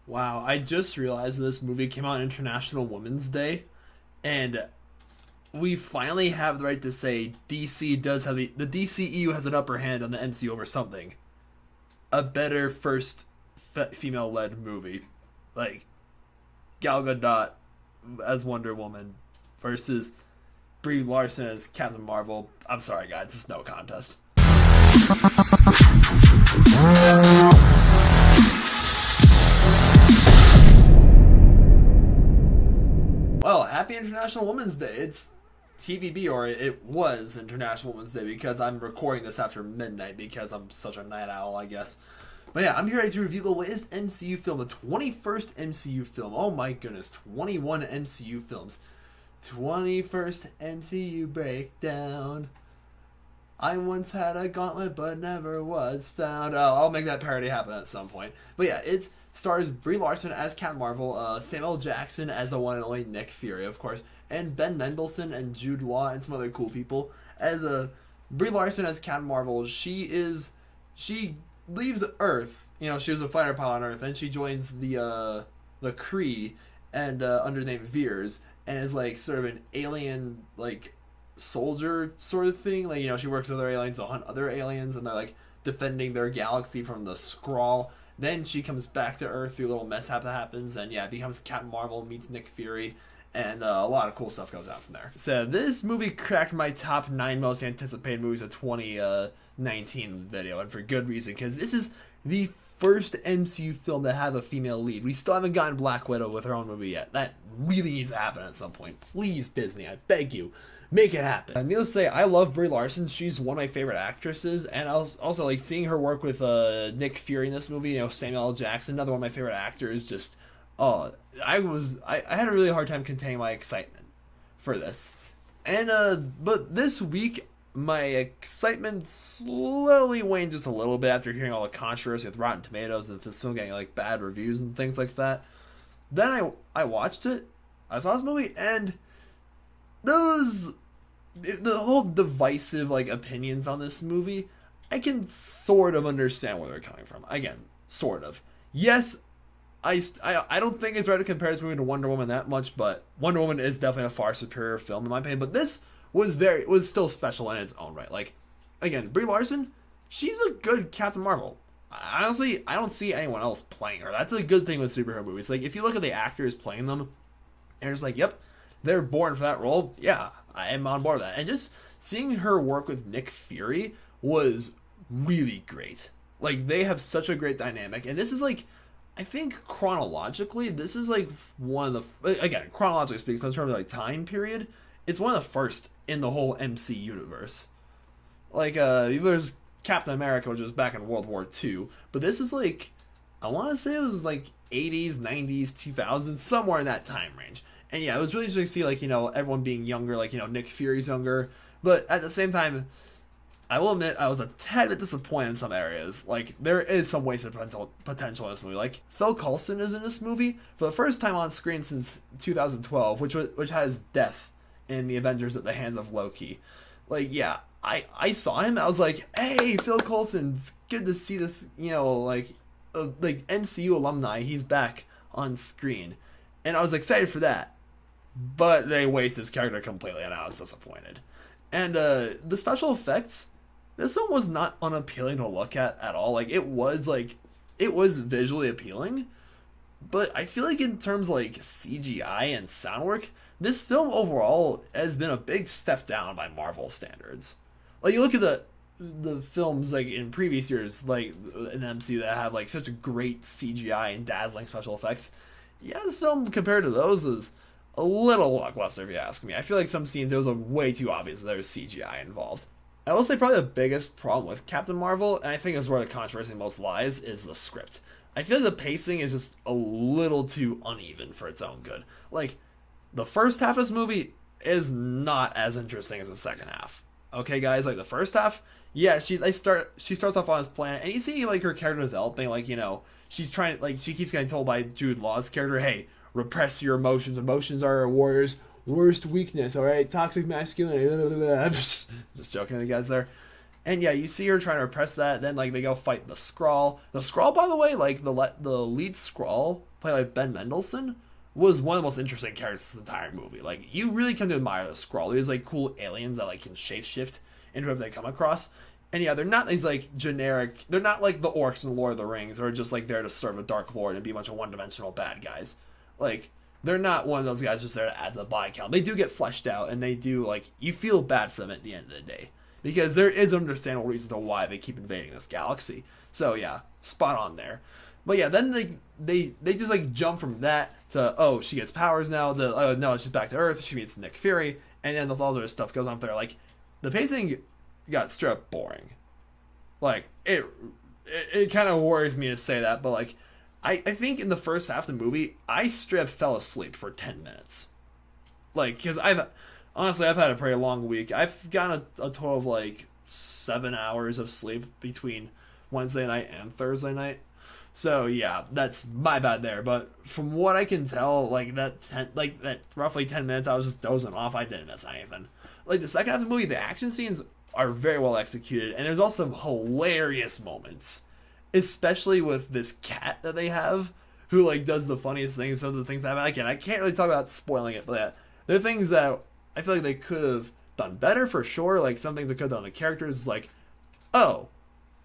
Wow, I just realized this movie came out on International Women's Day, and we finally have the right to say DC does have the DCEU has an upper hand on the MCU over something. A better first female-led movie, like Gal Gadot as Wonder Woman versus Brie Larson as Captain Marvel. I'm sorry, guys, it's no contest. Well, happy International Women's Day. It's TVB, or it was International Women's Day because I'm recording this after midnight because I'm such a night owl, I guess. But yeah, I'm here to review the latest MCU film, the 21st MCU film. Oh my goodness, 21 MCU films. 21st MCU breakdown. I once had a gauntlet but never was found. Oh, I'll make that parody happen at some point. But yeah, it stars Brie Larson as Captain Marvel, Samuel Jackson as the one and only Nick Fury, of course, and Ben Mendelsohn and Jude Law and some other cool people. As Brie Larson as Captain Marvel, she leaves Earth. You know, she was a fighter pilot on Earth, and she joins the Kree and under the name Veers, and is like sort of an alien like soldier sort of thing. Like, you know, she works with other aliens to hunt other aliens, and they're like defending their galaxy from the Skrull. Then she comes back to Earth through a little mishap that happens, and yeah, becomes Captain Marvel, meets Nick Fury, and a lot of cool stuff goes out from there. So this movie cracked my top 9 most anticipated movies of 2019 video, and for good reason, because this is the first MCU film to have a female lead. We still haven't gotten Black Widow with her own movie yet. That really needs to happen at some point. Please, Disney, I beg you. Make it happen. And needless to say, I love Brie Larson. She's one of my favorite actresses, and I was also like seeing her work with Nick Fury in this movie. You know, Samuel L. Jackson, another one of my favorite actors. Just, I had a really hard time containing my excitement for this. And but this week, my excitement slowly waned just a little bit after hearing all the controversy with Rotten Tomatoes and this film getting like bad reviews and things like that. Then I watched it. I saw this movie, and the whole divisive like opinions on this movie, I can sort of understand where they're coming from. Again, sort of. Yes, I don't think it's right to compare this movie to Wonder Woman that much, but Wonder Woman is definitely a far superior film in my opinion. But this was still special in its own right. Like, again, Brie Larson, she's a good Captain Marvel. Honestly, I don't see anyone else playing her. That's a good thing with superhero movies. Like, if you look at the actors playing them, and it's like, yep, they're born for that role. Yeah, I am on board with that. And just seeing her work with Nick Fury was really great. Like, they have such a great dynamic. And this is like, I think chronologically, this is like one of the, again, chronologically speaking, so in terms of like time period, it's one of the first in the whole MC universe. Like, there's Captain America, which was back in World War II. But this is like, I want to say it was like 80s, 90s, 2000s, somewhere in that time range. And yeah, it was really interesting to see, like, you know, everyone being younger, like, you know, Nick Fury's younger. But at the same time, I will admit I was a tad bit disappointed in some areas. Like, there is some wasted potential in this movie. Like, Phil Coulson is in this movie for the first time on screen since 2012, which has death in the Avengers at the hands of Loki. Like, yeah, I saw him, I was like, hey, Phil Coulson, it's good to see this, you know, like MCU alumni, he's back on screen. And I was excited for that. But they waste his character completely, and I was disappointed. And the special effects, this one was not unappealing to look at all. Like, it was visually appealing, but I feel like in terms of like CGI and sound work, this film overall has been a big step down by Marvel standards. Like, you look at the films like in previous years, like in the MCU, that have like such a great CGI and dazzling special effects. Yeah, this film compared to those is a little lackluster, if you ask me. I feel like some scenes, it was way too obvious that there was CGI involved. I will say probably the biggest problem with Captain Marvel, and I think is where the controversy most lies, is the script. I feel like the pacing is just a little too uneven for its own good. Like, the first half of this movie is not as interesting as the second half. Okay, guys, like the first half, yeah, she starts off on this planet, and you see like her character developing, like, you know, she keeps getting told by Jude Law's character, hey, repress your emotions. Emotions are a warrior's worst weakness, alright? Toxic masculinity. I'm just joking with you guys there. And yeah, you see her trying to repress that. Then like they go fight the Skrull. The Skrull, by the way, like the lead Skrull played by Ben Mendelsohn, was one of the most interesting characters in this entire movie. Like you really come to admire the Skrull. These like cool aliens that like can shapeshift into whoever they come across. And yeah, they're not these like generic. They're not like the orcs in Lord of the Rings, or just like there to serve a Dark Lord and be a bunch of one-dimensional bad guys. Like they're not one of those guys just there to add to the body count. They do get fleshed out, and they do like you feel bad for them at the end of the day because there is an understandable reason to why they keep invading this galaxy. So yeah, spot on there. But yeah, then they just like jump from that to oh she gets powers now. To oh no she's back to Earth. She meets Nick Fury, and then all this stuff goes on there. Like the pacing got straight up boring. Like it kind of worries me to say that, but like I think in the first half of the movie I straight up fell asleep for 10 minutes. Like because I've had a pretty long week. I've gotten a total of like 7 hours of sleep between Wednesday night and Thursday night. So yeah, that's my bad there. But from what I can tell, like that roughly 10 minutes, I was just dozing off. I didn't miss anything. Like the second half of the movie, the action scenes are very well executed, and there's also some hilarious moments, especially with this cat that they have, who like does the funniest things. Some of the things that happen. I can't really talk about spoiling it, but yeah, there are things that I feel like they could have done better for sure. Like some things they could have done. The characters like, oh,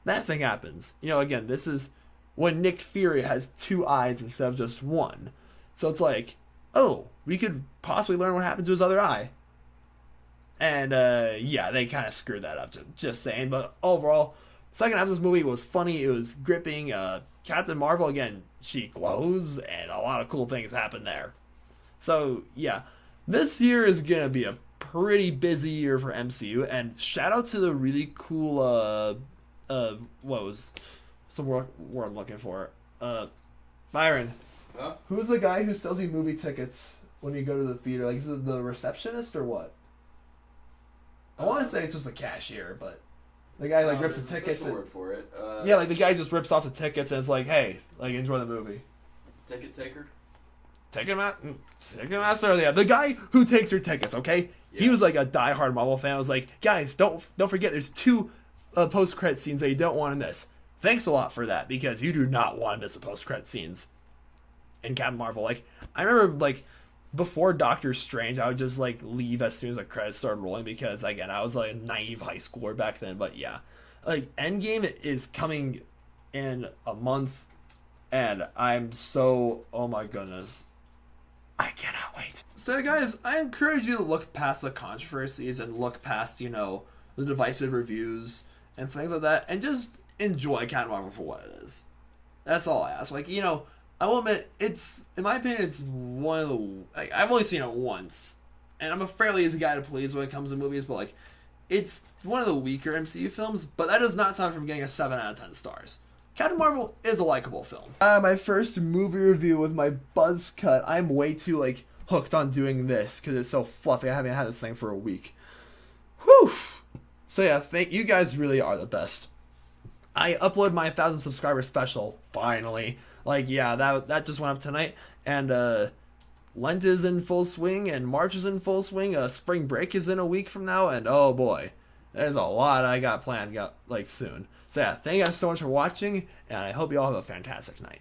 that thing happens. You know, again, this is when Nick Fury has 2 eyes instead of just one. So it's like, oh, we could possibly learn what happened to his other eye. And yeah, they kind of screwed that up, just saying. But overall, second half of this movie was funny. It was gripping. Captain Marvel, again, she glows, and a lot of cool things happen there. So yeah, this year is going to be a pretty busy year for MCU. And shout out to the really cool, what was some word I'm looking for? Byron. Huh? Who's the guy who sells you movie tickets when you go to the theater? Like, is it the receptionist or what? I want to say it's just a cashier, but the guy like rips the tickets. Word for it. Yeah, like the guy just rips off the tickets and is like, "Hey, like enjoy the movie." Ticket taker. Ticketmaster. Yeah, the guy who takes your tickets. Okay, yeah. He was like a diehard Marvel fan. I was like, guys, don't forget, there's 2 post-credit scenes that you don't want to miss. Thanks a lot for that because you do not want to miss the post-credit scenes in Captain Marvel. Like I remember like. Before Doctor Strange, I would just like leave as soon as the credits started rolling because again I was like a naive high schooler back then. But yeah, like Endgame is coming in a month, and I'm so oh my goodness, I cannot wait. So guys, I encourage you to look past the controversies and look past the divisive reviews and things like that, and just enjoy Captain Marvel for what it is. That's all I ask. Like I will admit, in my opinion, it's one of the... I've only seen it once, and I'm a fairly easy guy to please when it comes to movies, but, like, it's one of the weaker MCU films, but that does not stop me from getting a 7 out of 10 stars. Captain Marvel is a likable film. My first movie review with my buzz cut. I'm way too, like, hooked on doing this, because it's so fluffy. I haven't had this thing for a week. Whew! So, yeah, you guys really are the best. I uploaded my 1,000 subscriber special, finally. Like, yeah, that just went up tonight, and Lent is in full swing, and March is in full swing, spring break is in a week from now, and oh boy, there's a lot I got planned, soon. So yeah, thank you guys so much for watching, and I hope you all have a fantastic night.